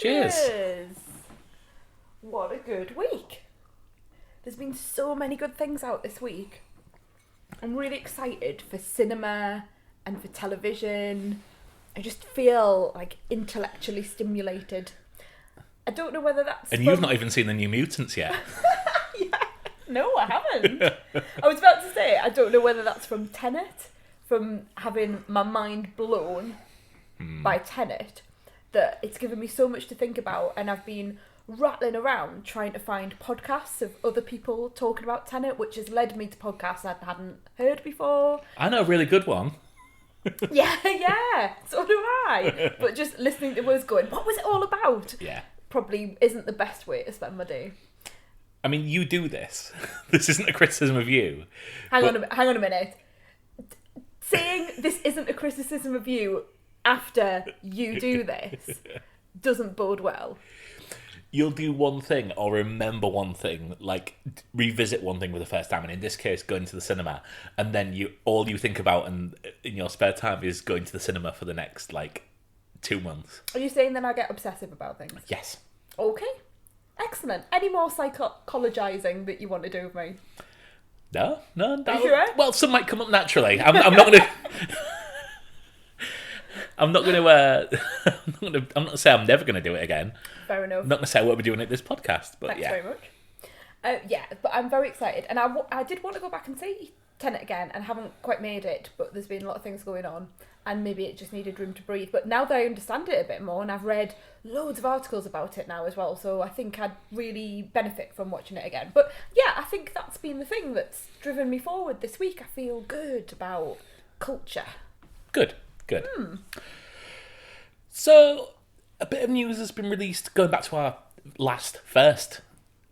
Cheers. Cheers. What a good week. There's been so many good things out this week. I'm really excited for cinema and for television. I just feel like intellectually stimulated. I don't know whether that's And you've not even seen the New Mutants yet. Yeah. No, I haven't. I was about to say, I don't know whether that's from Tenet, from having my mind blown by Tenet, that it's given me so much to think about, and I've been rattling around trying to find podcasts of other people talking about Tenet, which has led me to podcasts I hadn't heard before. I know a really good one. Yeah, so do I. But just listening to us going, what was it all about? Yeah. Probably isn't the best way to spend my day. I mean, you do this. This isn't a criticism of you. Hang on a minute. Saying this isn't a criticism of you after you do this doesn't bode well. You'll do one thing or remember one thing, like revisit one thing for the first time, and in this case, going to the cinema, and then all you think about in your spare time is going to the cinema for the next 2 months. Are you saying then I get obsessive about things? Yes. Okay. Excellent. Any more psychologizing that you want to do with me? No. Are you sure? Well, some might come up naturally. I'm not going to. I'm not going to say I'm never going to do it again. Fair enough. I'm not going to say what we're doing at this podcast, but Thanks yeah. very much. But I'm very excited, and I did want to go back and see Tenet again, and haven't quite made it. But there's been a lot of things going on, and maybe it just needed room to breathe. But now that I understand it a bit more, and I've read loads of articles about it now as well, so I think I'd really benefit from watching it again. But yeah, I think that's been the thing that's driven me forward this week. I feel good about culture. Good. So, a bit of news has been released, going back to our first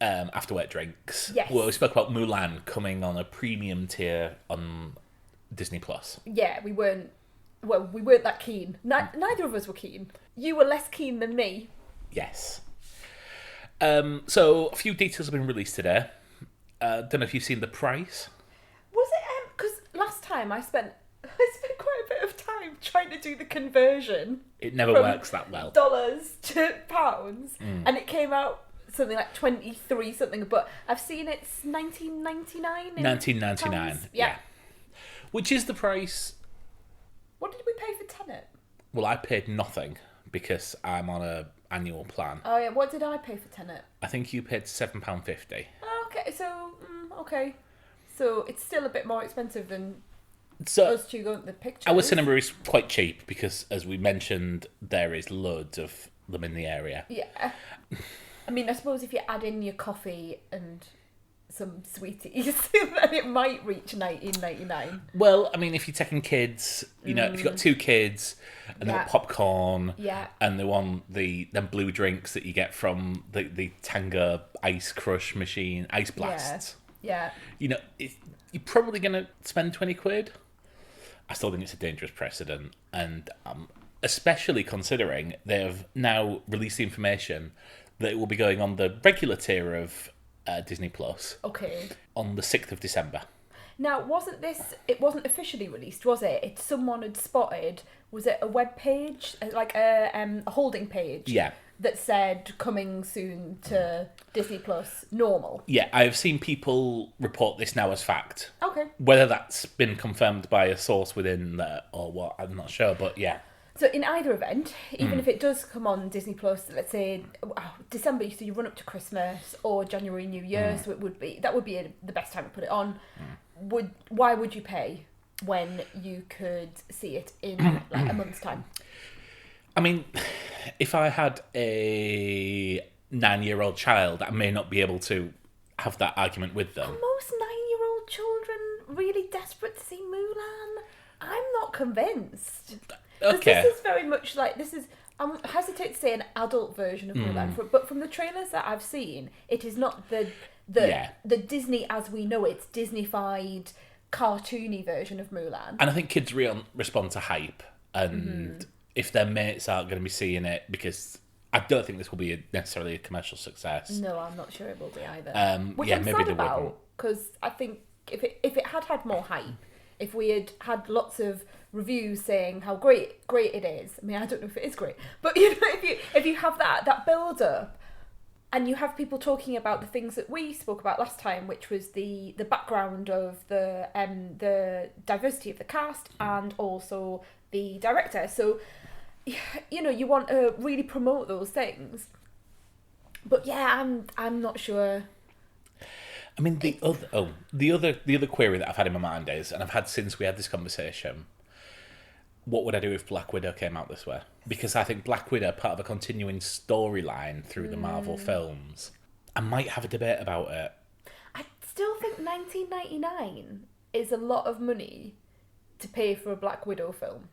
after work drinks. Yes. Well, we spoke about Mulan coming on a premium tier on Disney Plus. Yeah, we weren't that keen. Neither of us were keen. You were less keen than me. Yes. So, a few details have been released today. Don't know if you've seen the price. Was it? Because last time I spent quite a bit of time trying to do the conversion. It never works that well. Dollars to pounds, and it came out something like 23 something. But I've seen it's 19.99. 19.99. Yeah. Which is the price. What did we pay for Tenet? Well, I paid nothing because I'm on a annual plan. Oh yeah, what did I pay for Tenet? I think you paid £7.50. Okay, so okay, so it's still a bit more expensive than. So us two going to the pictures. our cinema is quite cheap because, as we mentioned, there is loads of them in the area. Yeah. I mean, I suppose if you add in your coffee and some sweeties, then it might reach 19.99. Well, I mean, if you're taking kids, if you've got 2 kids and they want popcorn, and they want them blue drinks that you get from the Tanga Ice Crush machine, Ice Blasts. Yeah. You're probably going to spend 20 quid. I still think it's a dangerous precedent, and especially considering they have now released the information that it will be going on the regular tier of Disney Plus. Okay. On the 6th of December. Now, it wasn't officially released, was it? Someone had spotted, was it a web page, like a holding page? Yeah. That said coming soon to Disney Plus normal. Yeah, I have seen people report this now as fact. Okay. Whether that's been confirmed by a source within there or what, I'm not sure, but yeah. So in either event, even if it does come on Disney Plus, let's say December, so you run up to Christmas or January, New Year, so that would be the best time to put it on. Why would you pay when you could see it in a month's time? I mean, if I had a 9-year-old child, I may not be able to have that argument with them. Are most 9-year-old children really desperate to see Mulan? I'm not convinced. Okay. This is very much I hesitate to say an adult version of Mulan, but from the trailers that I've seen, it is not the Disney as we know it. It's Disney-fied, cartoony version of Mulan. And I think kids respond to hype, and if their mates aren't going to be seeing it, because I don't think this will be necessarily a commercial success. No, I'm not sure it will be either. Which I'm sad about, because I think if it had more hype, if we had lots of reviews saying how great it is. I mean, I don't know if it is great, but if you have that build up, and you have people talking about the things that we spoke about last time, which was the background of the diversity of the cast and also the director. So, you know, you want to really promote those things. But yeah, I'm not sure. I mean, the other query that I've had in my mind is, and I've had since we had this conversation, what would I do if Black Widow came out this way? Because I think Black Widow, part of a continuing storyline through the Marvel films, I might have a debate about it. I still think 1999 is a lot of money to pay for a Black Widow film.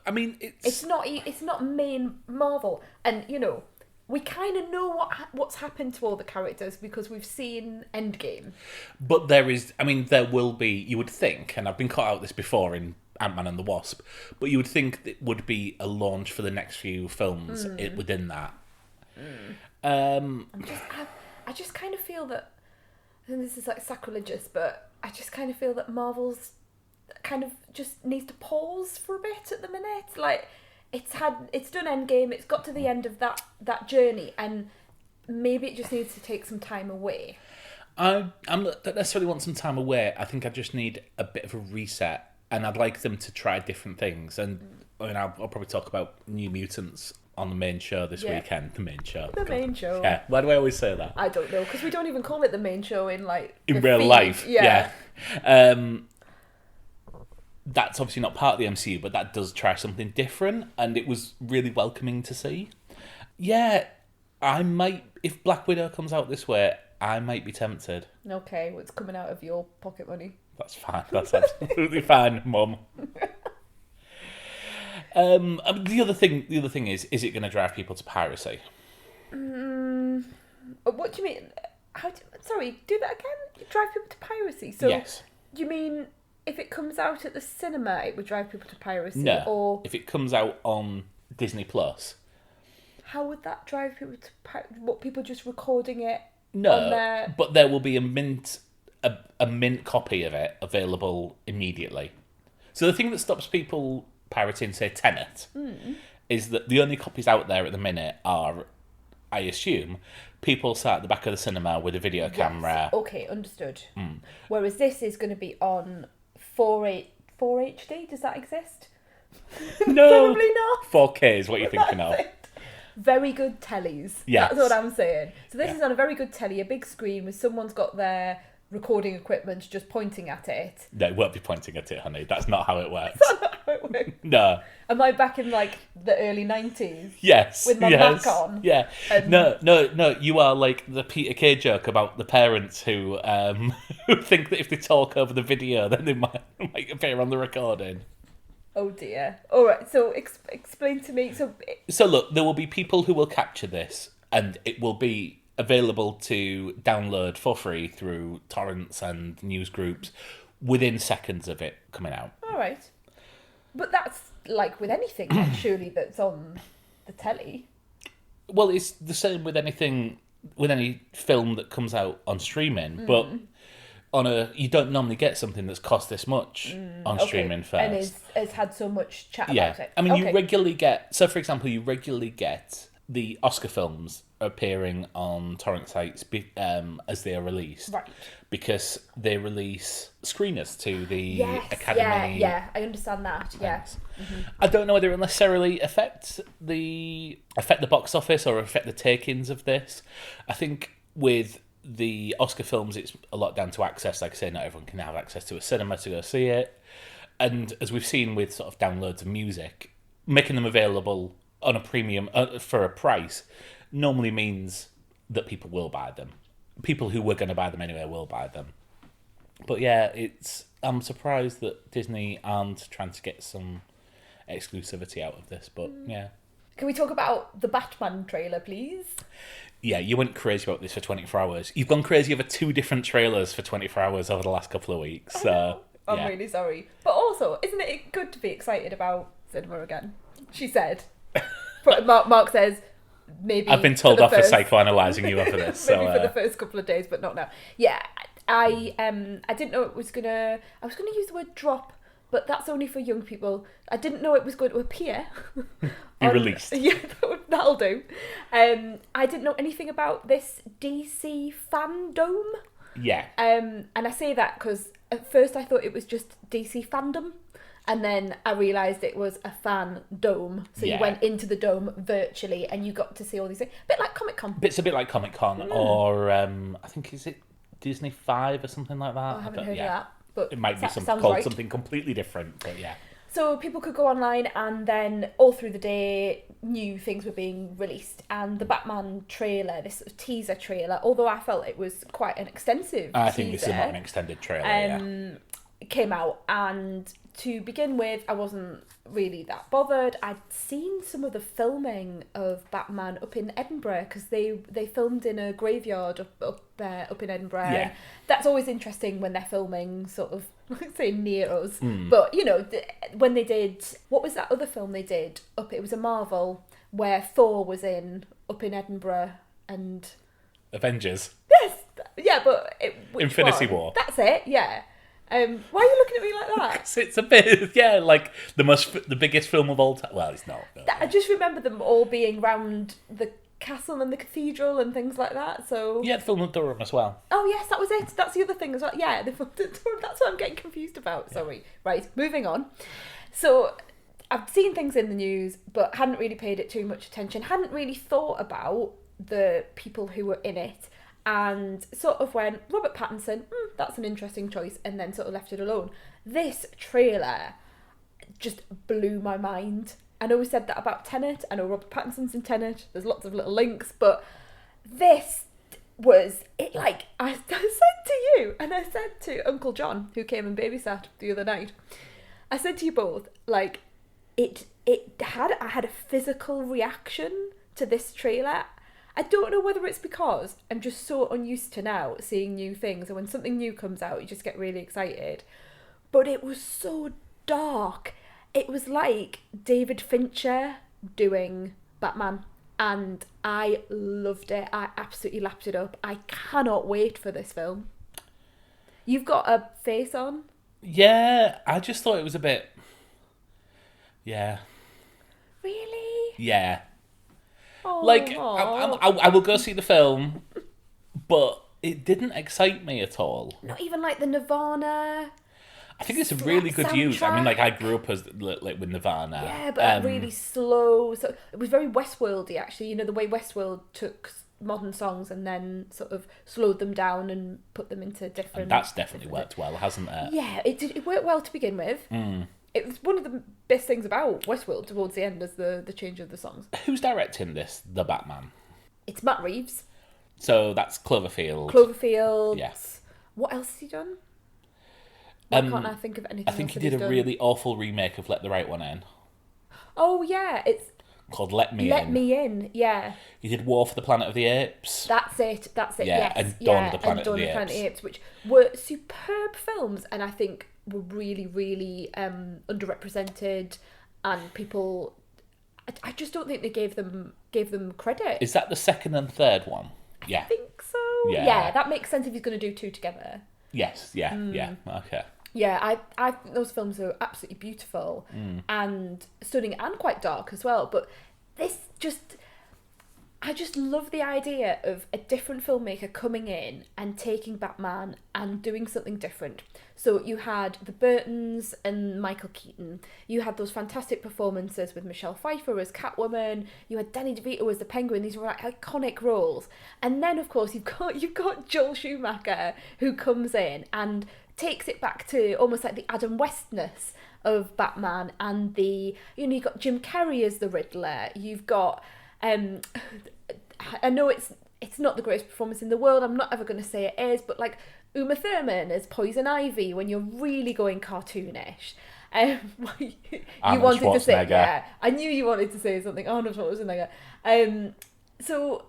I mean, it's not main Marvel, and you know, we kind of know what's happened to all the characters because we've seen Endgame. But there will be, you would think, and I've been caught out this before in Ant-Man and the Wasp, but you would think it would be a launch for the next few films within that. I just kind of feel that, and this is like sacrilegious, but I just kind of feel that Marvel's kind of just needs to pause for a bit at the minute. Like, it's done Endgame, it's got to the end of that journey, and maybe it just needs to take some time away. I don't necessarily want some time away. I think I just need a bit of a reset, and I'd like them to try different things. And I mean, I'll probably talk about New Mutants on the main show this weekend. The main show. Main show. Yeah. Why do I always say that? I don't know, because we don't even call it the main show in real life. Yeah. That's obviously not part of the MCU, but that does try something different, and it was really welcoming to see. Yeah, I might, if Black Widow comes out this way, I might be tempted. Okay, well, it's coming out of your pocket money. That's fine. That's absolutely fine, Mum. The other thing is it going to drive people to piracy? What do you mean? Sorry, do that again? Drive people to piracy? So yes. You mean if it comes out at the cinema, it would drive people to piracy? No. Or if it comes out on Disney Plus. How would that drive people to piracy? What, people just recording it? No, on their... but there will be a mint copy of it available immediately. So the thing that stops people pirating, say, Tenet, is that the only copies out there at the minute are, I assume, people sat at the back of the cinema with a video camera. Okay, understood. Whereas this is going to be on 4HD. Does that exist? No. Probably not. 4K is what you're thinking of. Very good tellies. Yes. That's what I'm saying. So this is on a very good telly, a big screen with someone's got their recording equipment just pointing at it. No, it won't be pointing at it, honey. That's not how it works. That's not how it works. No. Am I back in the early 90s? Yes. With my Mac on? Yeah. No. You are like the Peter Kay joke about the parents who who think that if they talk over the video, then they might appear on the recording. Oh dear. All right. So explain to me. So look, there will be people who will capture this, and it will be available to download for free through torrents and news groups within seconds of it coming out. All right. But that's like with anything, surely, that's on the telly. Well, it's the same with anything, with any film that comes out on streaming, but you don't normally get something that's cost this much on streaming first. And has had so much chat about it. I mean, you regularly get, so for example, the Oscar films appearing on torrent sites as they are released. Right. Because they release screeners to the Academy. Yeah, I understand that. Yeah. Mm-hmm. I don't know whether it will necessarily affect the box office or affect the take-ins of this. I think with the Oscar films, it's a lot down to access. Like I say, not everyone can have access to a cinema to go see it. And as we've seen with sort of downloads of music, making them available on a premium for a price normally means that people will buy them. People who were going to buy them anyway will buy them. But yeah, I'm surprised that Disney aren't trying to get some exclusivity out of this. But yeah. Can we talk about the Batman trailer, please? Yeah, you went crazy about this for 24 hours. You've gone crazy over 2 different trailers for 24 hours over the last couple of weeks. So I'm really sorry. But also, isn't it good to be excited about cinema again? She said. But Mark says, maybe I've been told off for psychoanalyzing you over this. Maybe for the first couple of days, but not now. Yeah, I didn't know it was gonna. I was gonna use the word drop, but that's only for young people. I didn't know it was going to appear. Be released. Yeah, that'll do. I didn't know anything about this DC fandom. Yeah. And I say that because at first I thought it was just DC fandom. And then I realised it was a fan dome. So you went into the dome virtually and you got to see all these things. A bit like Comic-Con. It's a bit like Comic-Con or I think, is it Disney 5 or something like that? I haven't heard of that. But it might be called right. something completely different, but yeah. So people could go online and then all through the day new things were being released. And the Batman trailer, this sort of teaser trailer, although I felt it was quite an extensive I think this is not an extended trailer, came out, and to begin with I wasn't really that bothered. I'd seen some of the filming of Batman up in Edinburgh because they filmed in a graveyard up in Edinburgh. Yeah. That's always interesting when they're filming sort of, let's say, near us. But, you know, when they did, what was that other film they did up, it was a Marvel where Thor was up in Edinburgh and... Avengers. Yes! Yeah, but... Infinity War. That's it, yeah. Why are you looking at me like that? It's a bit, yeah, like the biggest film of all time. Well, it's not. I just remember them all being round the castle and the cathedral and things like that. So Yeah, the film of Durham as well. oh yes, that was it. That's the other thing as well. Yeah, that's what I'm getting confused about. Sorry. Right, moving on. So I've seen things in the news, but hadn't really paid it too much attention. Hadn't really thought about the people who were in it. And sort of went, Robert Pattinson, that's an interesting choice, and then sort of left it alone. This trailer just blew my mind. I know we said that about Tenet. I know Robert Pattinson's in Tenet. There's lots of little links, but this was it. Like I said to you, and I said to Uncle John, who came and babysat the other night. I said to you both, like I had a physical reaction to this trailer. I don't know whether it's because I'm just so unused to now seeing new things, and when something new comes out, you just get really excited. But it was so dark. It was like David Fincher doing Batman, and I loved it. I absolutely lapped it up. I cannot wait for this film. You've got a face on? Yeah, I just thought it was a bit... Yeah. Really? Yeah. Oh, Like, I will go see the film, but it didn't excite me at all. Not even like the Nirvana. I think it's a really good use. I mean, like, I grew up as like with Nirvana. Yeah, but really slow. So it was very Westworldy, actually. You know, the way Westworld took modern songs and then sort of slowed them down and put them into different... And that's definitely worked well, hasn't it? Yeah, it worked well to begin with. It was one of the best things about Westworld towards the end, as the change of the songs. Who's directing this, The Batman? It's Matt Reeves. So that's Cloverfield. Cloverfield. Yes. What else has he done? Why can't I think of anything I think else he that did he's a done? really awful remake of Let the Right One In. Oh, yeah, it's Called Let Me In. Let Me In, yeah. He did War for the Planet of the Apes. That's it, Yeah, yes. and Dawn of the Planet and Dawn of the Planet Apes. of the Apes, which were superb films, and I think were really, really underrepresented, and people... I just don't think they gave them credit. Is that the second and third one? Yeah. I think so. Yeah. That makes sense if he's going to do two together. Yes, yeah, okay. Yeah, I think those films are absolutely beautiful and stunning and quite dark as well. But this I just love the idea of a different filmmaker coming in and taking Batman and doing something different. So you had the Burtons and Michael Keaton. You had those fantastic performances with Michelle Pfeiffer as Catwoman. You had Danny DeVito as the Penguin. These were like iconic roles. And then, of course, you've got Joel Schumacher, who comes in and takes it back to almost like the Adam Westness of Batman, and you've got Jim Carrey as the Riddler. You've got I know it's not the greatest performance in the world. I'm not ever going to say it is, but like Uma Thurman as Poison Ivy when you're really going cartoonish. You wanted to say, yeah, I knew you wanted to say something. Arnold Schwarzenegger. So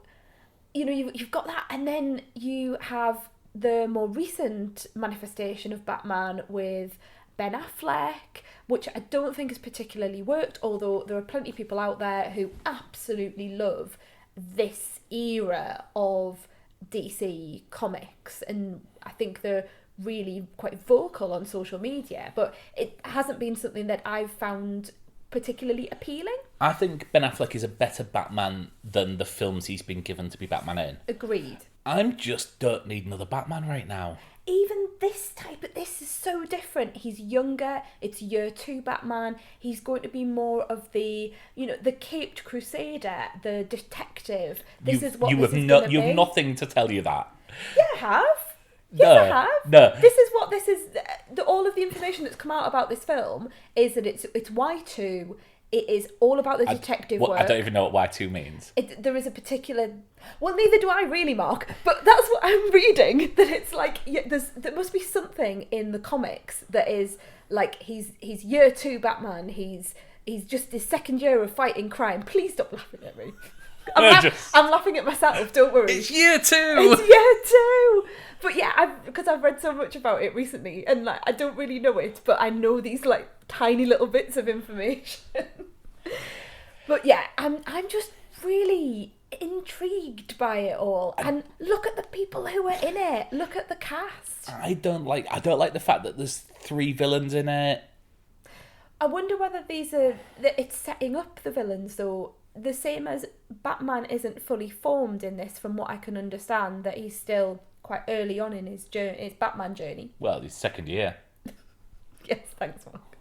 you've got that, and then you have the more recent manifestation of Batman with Ben Affleck, which I don't think has particularly worked, although there are plenty of people out there who absolutely love this era of DC comics, and I think the really quite vocal on social media, but it hasn't been something that I've found particularly appealing. I think Ben Affleck is a better Batman than the films he's been given to be Batman in. Agreed. I just don't need another Batman right now. Even this is so different. He's younger. It's year 2 Batman. He's going to be more of the, the caped crusader, the detective. This is what this is going to be. You have nothing to tell you that. Yeah, I have. Yes, I have. No. This is what this is. All of the information that's come out about this film is that it's Y2. It is all about the detective work. I don't even know what Y2 means. There is a particular... Well, neither do I really, Mark. But that's what I'm reading. That it's like there must be something in the comics that is like he's year 2 Batman. He's just his second year of fighting crime. Please stop laughing at me. I'm laughing at myself. Don't worry. It's year 2. It's year 2. But yeah, because I've read so much about it recently, and like I don't really know it, but I know these like tiny little bits of information. But yeah, I'm just really intrigued by it all. And look at the people who are in it. Look at the cast. I don't like the fact that there's 3 villains in it. I wonder whether it's setting up the villains though. The same as Batman isn't fully formed in this, from what I can understand, that he's still quite early on in his Batman journey. Well, his second year. Yes, thanks, Mark.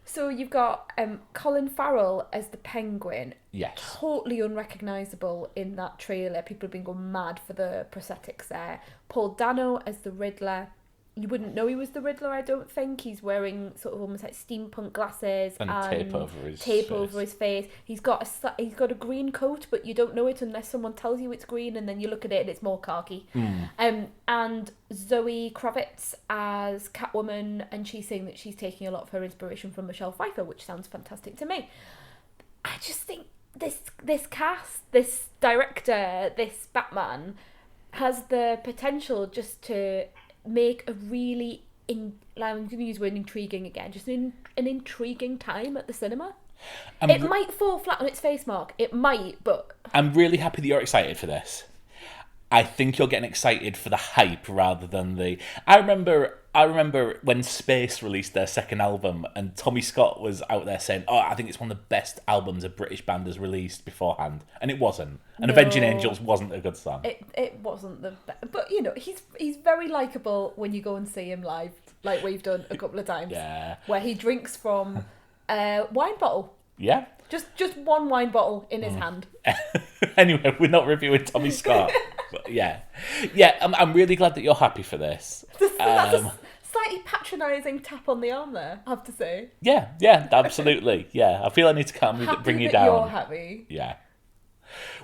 So you've got Colin Farrell as the Penguin. Yes. Totally unrecognisable in that trailer. People have been going mad for the prosthetics there. Paul Dano as the Riddler. You wouldn't know he was the Riddler, I don't think. He's wearing sort of almost like steampunk glasses and tape over his face. He's got a green coat, but you don't know it unless someone tells you it's green, and then you look at it and it's more khaki. And Zoe Kravitz as Catwoman, and she's saying that she's taking a lot of her inspiration from Michelle Pfeiffer, which sounds fantastic to me. I just think this cast, this director, this Batman has the potential just to make a really, I'm going to use the word intriguing again, just an intriguing time at the cinema. It might fall flat on its face, Mark. It might, but... I'm really happy that you're excited for this. I think you're getting excited for the hype rather than the... I remember when Space released their second album and Tommy Scott was out there saying, I think it's one of the best albums a British band has released beforehand. And it wasn't. And No. Avenging Angels wasn't a good song. It wasn't the best. But, he's very likeable when you go and see him live, like we've done a couple of times. Yeah. Where he drinks from a wine bottle. Yeah. Just one wine bottle in his hand. Anyway, we're not reviewing Tommy Scott. But yeah, I'm really glad that you're happy for this. That's a slightly patronising tap on the arm there, I have to say. Yeah, absolutely. Yeah, I feel I need to bring you down. You're happy. Yeah.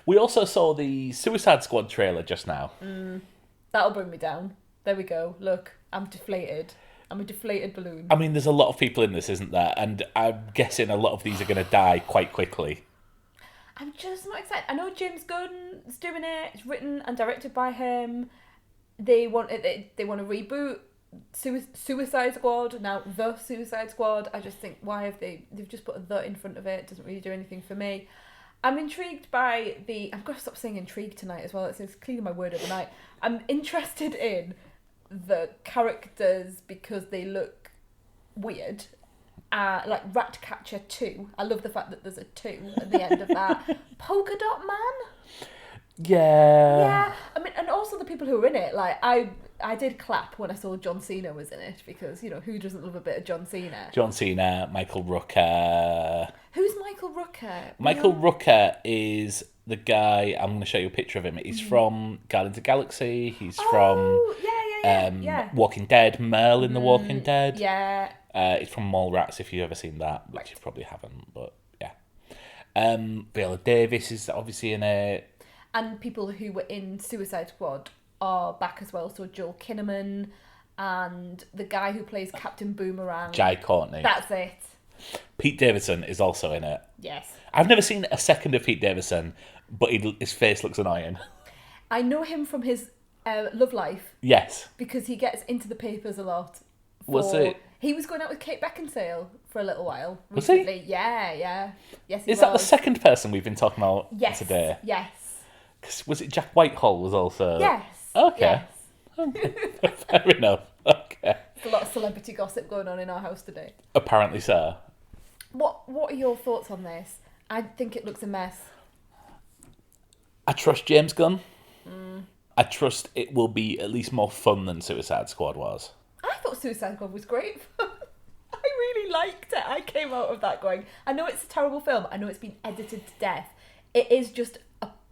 We also saw the Suicide Squad trailer just now. That'll bring me down. There we go. Look, I'm deflated. I'm a deflated balloon. I mean, there's a lot of people in this, isn't there? And I'm guessing a lot of these are going to die quite quickly. I'm just not excited. I know James Gunn's doing it. It's written and directed by him. They want to reboot Suicide Squad, now The Suicide Squad. I just think, why have they've just put a "the" in front of it. It doesn't really do anything for me. I'm intrigued by I'm going to stop saying intrigued tonight as well. It's clearly my word of the night. I'm interested in the characters because they look weird. Like Ratcatcher 2. I love the fact that there's a 2 at the end of that. Polka Dot Man? Yeah. I mean, and also the people who are in it. Like, I did clap when I saw John Cena was in it because, who doesn't love a bit of John Cena? John Cena, Michael Rooker. Who's Michael Rooker? Michael Rooker is the guy, I'm going to show you a picture of him. He's from Guardians of the Galaxy. He's from Walking Dead, Merle in The Walking Dead. Yeah. It's from Mallrats, if you've ever seen that, which you probably haven't, but yeah. Viola Davis is obviously in it. And people who were in Suicide Squad are back as well. So Joel Kinnaman and the guy who plays Captain Boomerang. Jai Courtney. That's it. Pete Davidson is also in it. Yes. I've never seen a second of Pete Davidson, but his face looks annoying. I know him from his Love Life. Yes. Because he gets into the papers a lot. Was it? He was going out with Kate Beckinsale for a little while recently. Was he? Yeah. Yes, he Is that the second person we've been talking about today? Yes. Was it Jack Whitehall was also... Yes. Okay. Yes. Fair enough. Okay. There's a lot of celebrity gossip going on in our house today. Apparently so. What are your thoughts on this? I think it looks a mess. I trust James Gunn. I trust it will be at least more fun than Suicide Squad was. I thought Suicide Squad was great. I really liked it. I came out of that going, I know it's a terrible film. I know it's been edited to death. It is just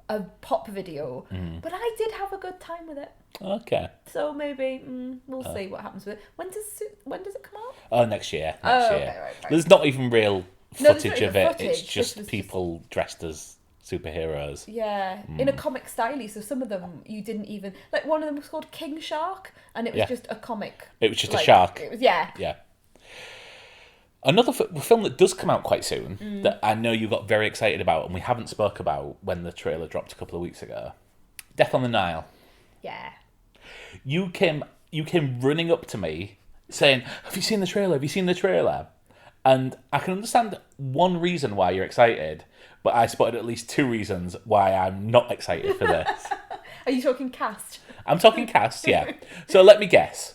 a pop video. But I did have a good time with it. Okay. So maybe we'll see what happens with it. When does it come out? Oh, next year. Okay, right. There's not even real No, there's footage not of even it. footage. It's This just was people dressed as superheroes. Yeah, in a comic style. So some of them you didn't even like. One of them was called King Shark, and it was just a comic. It was just like, a shark. It was, yeah. Yeah. Another film that does come out quite soon that I know you got very excited about and we haven't spoke about when the trailer dropped a couple of weeks ago. Death on the Nile. Yeah. You came running up to me saying, "Have you seen the trailer? Have you seen the trailer?" And I can understand one reason why you're excited, but I spotted at least two reasons why I'm not excited for this. Are you talking cast? I'm talking cast, yeah. So let me guess.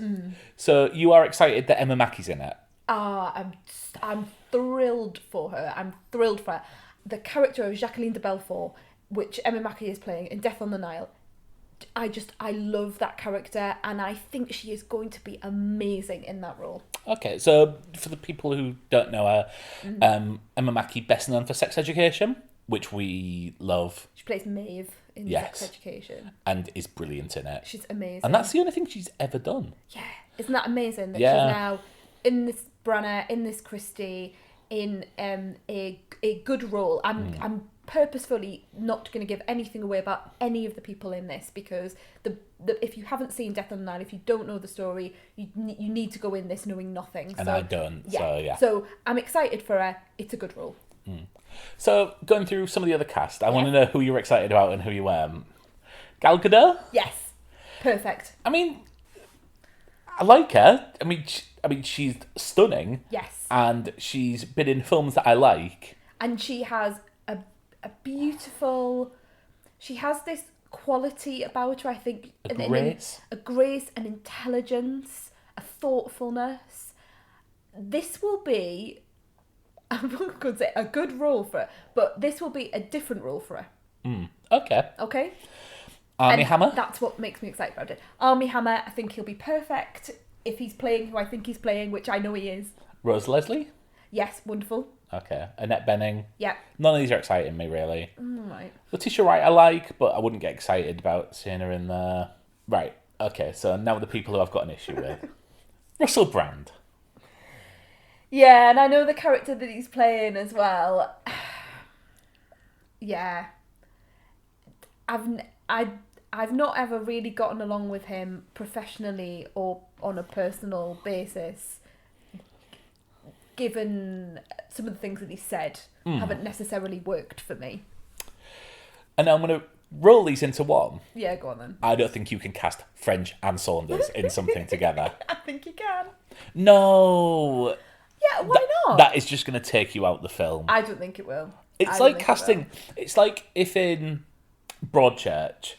So you are excited that Emma Mackey's in it? I'm thrilled for her. I'm thrilled for her. The character of Jacqueline de Belfort, which Emma Mackey is playing in Death on the Nile, I love that character, and I think she is going to be amazing in that role. Okay, so for the people who don't know her, Emma Mackey, best known for Sex Education, which we love. She plays Maeve in Yes. Sex Education. And is brilliant in it. She's amazing. And that's the only thing she's ever done. Yeah. Isn't that amazing that Yeah. she's now in this Branagh, in this Christie, in a good role. I'm purposefully not going to give anything away about any of the people in this because the if you haven't seen Death on the Nile, if you don't know the story, you need to go in this knowing nothing. And so, I don't, so yeah. So I'm excited for her. It's a good role. So going through some of the other cast, I want to know who you're excited about and who you weren't. Gal Gadot? Yes. Perfect. I mean, I like her. I mean, she's stunning. Yes. And she's been in films that I like. And she has a beautiful... She has this quality about her, I think. A grace. A grace, an intelligence, a thoughtfulness. This will be... I'm not going to say a good role for her, but this will be a different role for her. Okay. Okay? Armie And Hammer? That's what makes me excited about it. Armie Hammer, I think he'll be perfect if he's playing who I think he's playing, which I know he is. Rose Leslie? Yes, wonderful. Okay. Annette Bening? Yeah. None of these are exciting me, really. Right. Letitia Wright I like, but I wouldn't get excited about seeing her in there. Right. Okay, so now the people who I've got an issue with. Russell Brand. Yeah, and I know the character that he's playing as well. Yeah. I've not ever really gotten along with him professionally or on a personal basis, given some of the things that he said haven't necessarily worked for me. And now I'm going to roll these into one. Yeah, go on then. I don't think you can cast French and Saunders in something together. I think you can. No. Yeah, why not? That is just going to take you out the film. I don't think it will. It's like casting... It's like if in Broadchurch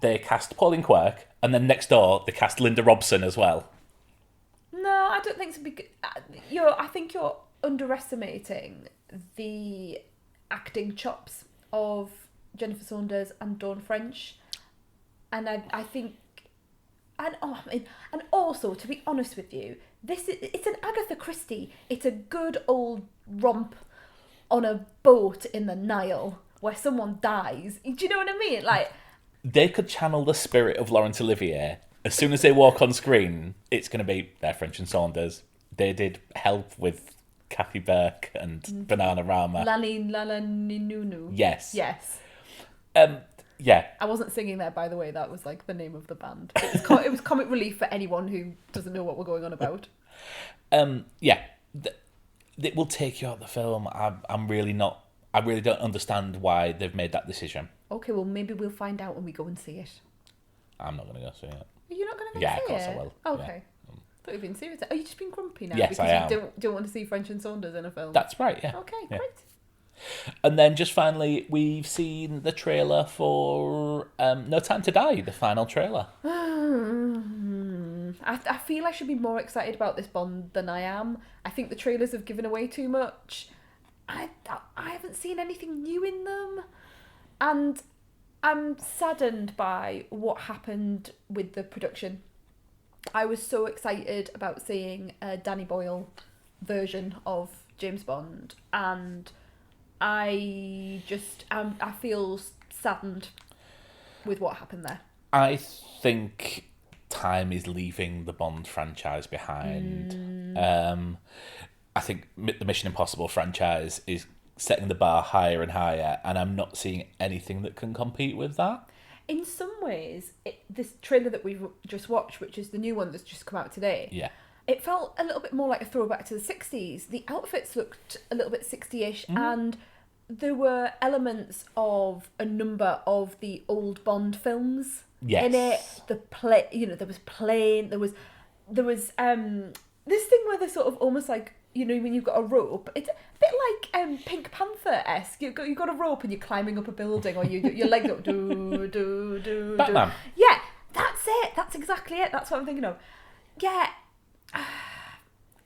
they cast Pauline Quirk and then next door they cast Linda Robson as well. No, I don't think so. I think you're underestimating the acting chops of Jennifer Saunders and Dawn French, and I think, and also to be honest with you, it's an Agatha Christie. It's a good old romp on a boat in the Nile where someone dies. Do you know what I mean? Like, they could channel the spirit of Laurence Olivier. As soon as they walk on screen, it's going to be they're French and Saunders. They did Help with Kathy Burke and Bananarama. Laninunu. Yes. Yes. Yeah. I wasn't singing there, by the way. That was like the name of the band. It was comic relief for anyone who doesn't know what we're going on about. Yeah. It will take you out the film. I'm really not... I really don't understand why they've made that decision. Okay, well, maybe we'll find out when we go and see it. I'm not going to go see it. Are you not going to go Yeah, see it? of course I will. Okay. I thought you've been serious. Oh, you just been grumpy now? Yes, because I am. you don't want to see French and Saunders in a film? That's right, yeah. Okay, Yeah. great. And then just finally, we've seen the trailer for No Time to Die, the final trailer. I feel I should be more excited about this Bond than I am. I think the trailers have given away too much. I haven't seen anything new in them. And I'm saddened by what happened with the production. I was so excited about seeing a Danny Boyle version of James Bond, and I feel saddened with what happened there. I think time is leaving the Bond franchise behind. I think the Mission Impossible franchise is setting the bar higher and higher, and I'm not seeing anything that can compete with that. In some ways, this trailer that we've just watched, which is the new one that's just come out today, Yeah. it felt a little bit more like a throwback to the 60s. The outfits looked a little bit 60-ish, and there were elements of a number of the old Bond films in it. There was plane, there was this thing where they're sort of almost like, when you've got a rope, it's a bit like Pink Panther-esque. You've got a rope and you're climbing up a building, or your legs up, do. Batman. Yeah, that's it. That's exactly it. That's what I'm thinking of. Yeah,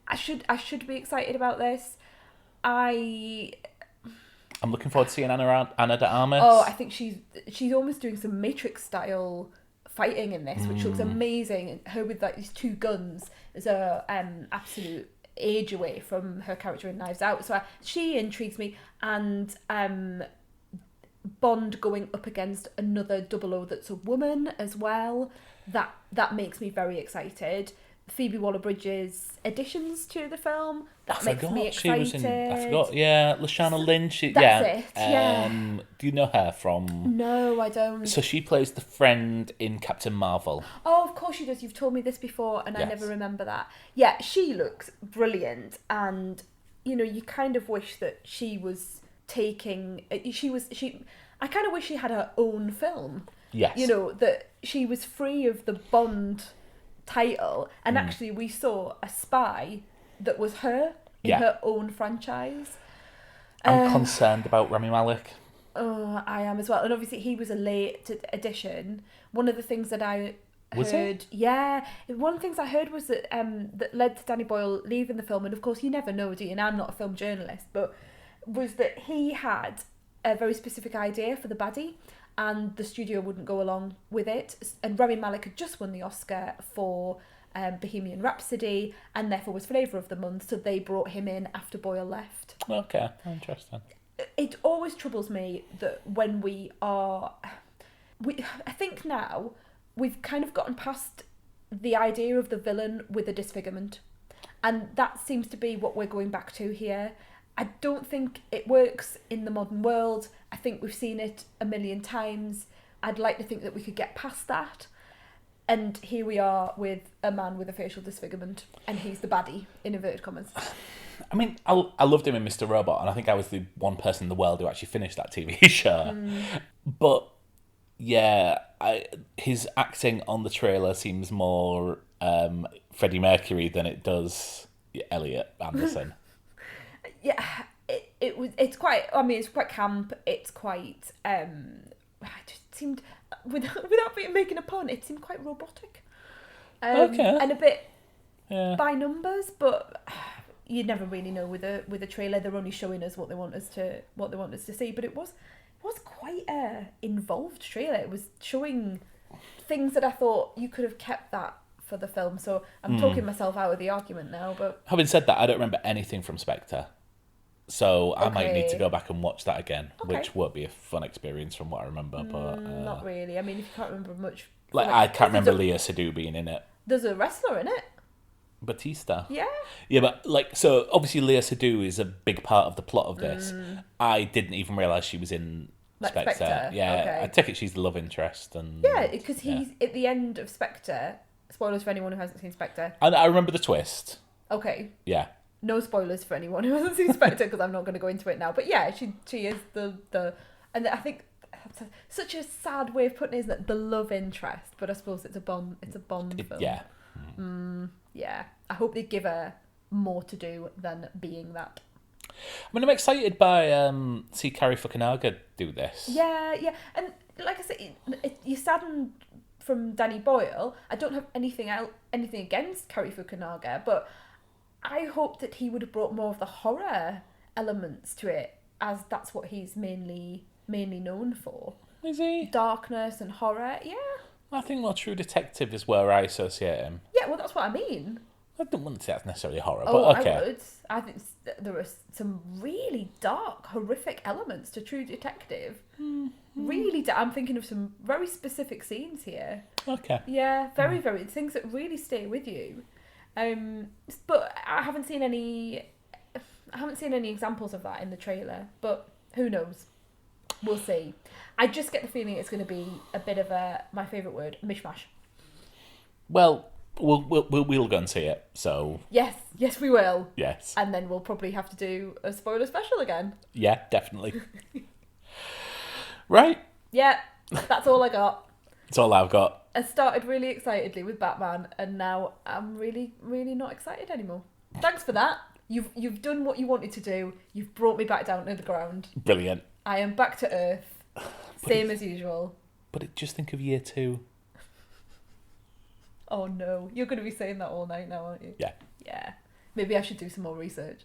I should be excited about this. I'm looking forward to seeing Anna de Armas. Oh, I think she's almost doing some Matrix style fighting in this, which looks amazing. And her with like these two guns is a absolute age away from her character in Knives Out. So she intrigues me, and Bond going up against another 00 that's a woman as well. That makes me very excited. Phoebe Waller-Bridge's additions to the film, that makes me excited. I forgot, yeah, Lashana Lynch. That's it, yeah. Do you know her from... No, I don't. So she plays the friend in Captain Marvel. Oh, of course she does. You've told me this before, and Yes. I never remember that. Yeah, she looks brilliant, and, you kind of wish that she was taking... I kind of wish she had her own film. Yes. That she was free of the Bond title, and actually we saw a spy that was her in her own franchise. I'm concerned about Rami Malek. Oh, I am as well. And obviously he was a late addition. One of the things that I heard, one of the things I heard was that that led to Danny Boyle leaving the film, and of course you never know, do you? And I'm not a film journalist, but was that he had a very specific idea for the baddie, and the studio wouldn't go along with it. And Rami Malek had just won the Oscar for Bohemian Rhapsody, and therefore was Flavour of the Month, so they brought him in after Boyle left. Okay, interesting. It always troubles me that when I think now we've kind of gotten past the idea of the villain with a disfigurement, and that seems to be what we're going back to here. I don't think it works in the modern world. I think we've seen it a million times. I'd like to think that we could get past that. And here we are with a man with a facial disfigurement, and he's the baddie, in inverted commas. I mean, I loved him in Mr. Robot, and I think I was the one person in the world who actually finished that TV show. But, yeah, his acting on the trailer seems more Freddie Mercury than it does Elliot Anderson. Yeah, it's quite, it's quite camp, it's quite, it just seemed, without making a pun, it seemed quite robotic. Okay. And a bit by numbers, but you never really know with a trailer. They're only showing us what they want us to see, but it was quite a involved trailer. It was showing things that I thought you could have kept that for the film. So I'm talking myself out of the argument now, but having said that, I don't remember anything from Spectre. So I might need to go back and watch that again, which won't be a fun experience from what I remember. But not really. I mean, if you can't remember much, I can't remember Lea Seydoux being in it. There's a wrestler in it. Batista. Yeah. Yeah, but so obviously Lea Seydoux is a big part of the plot of this. I didn't even realise she was in Spectre. Yeah, okay. I take it she's the love interest, and because he's at the end of Spectre. Spoilers for anyone who hasn't seen Spectre. And I remember the twist. Okay. Yeah. No spoilers for anyone who hasn't seen Spectre, because I'm not going to go into it now. But yeah, she is the and I think that's such a sad way of putting it, isn't it? The love interest, but I suppose it's a Bond film. Yeah. Yeah. I hope they give her more to do than being that. I mean, I'm excited by see Carrie Fukunaga do this. Yeah, and like I said, you're saddened from Danny Boyle. I don't have anything against Cary Fukunaga, but I hoped that he would have brought more of the horror elements to it, as that's what he's mainly known for. Is he? Darkness and horror, yeah. I think more True Detective is where I associate him. Yeah, well, that's what I mean. I don't want to say that's necessarily horror, Oh, but okay. I would. I think there are some really dark, horrific elements to True Detective. Really, I'm thinking of some very specific scenes here. Okay. Yeah, very, very things that really stay with you. But I haven't seen any examples of that in the trailer. But who knows? We'll see. I just get the feeling it's going to be a bit of my favourite word, mishmash. Well, we'll go and see it. So yes, we will. Yes. And then we'll probably have to do a spoiler special again. Yeah, definitely. Right. Yeah, that's all I got. That's all I've got. I started really excitedly with Batman, and now I'm really, really not excited anymore. Thanks for that. You've done what you wanted to do. You've brought me back down to the ground. Brilliant. I am back to earth. Same as usual. But just think of year 2. Oh no, you're going to be saying that all night now, aren't you? Yeah. Yeah. Maybe I should do some more research.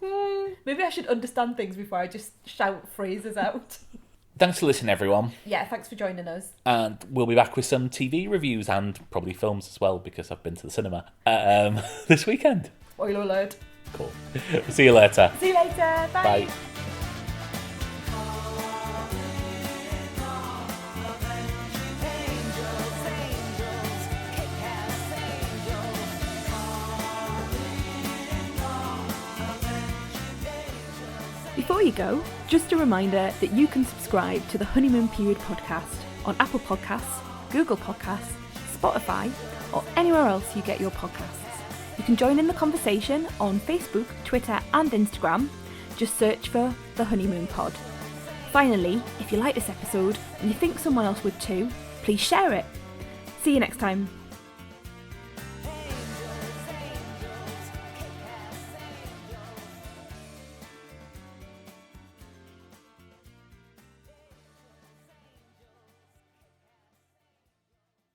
Maybe I should understand things before I just shout phrases out. Thanks for listening, everyone. Yeah, thanks for joining us. And we'll be back with some TV reviews and probably films as well, because I've been to the cinema this weekend. Spoiler alert. Cool. See you later. See you later. Bye. Bye. Before you go, just a reminder that you can subscribe to the Honeymoon Period podcast on Apple Podcasts, Google Podcasts, Spotify, or anywhere else you get your podcasts. You can join in the conversation on Facebook, Twitter, and Instagram. Just search for The Honeymoon Pod. Finally, if you like this episode and you think someone else would too, please share it. See you next time.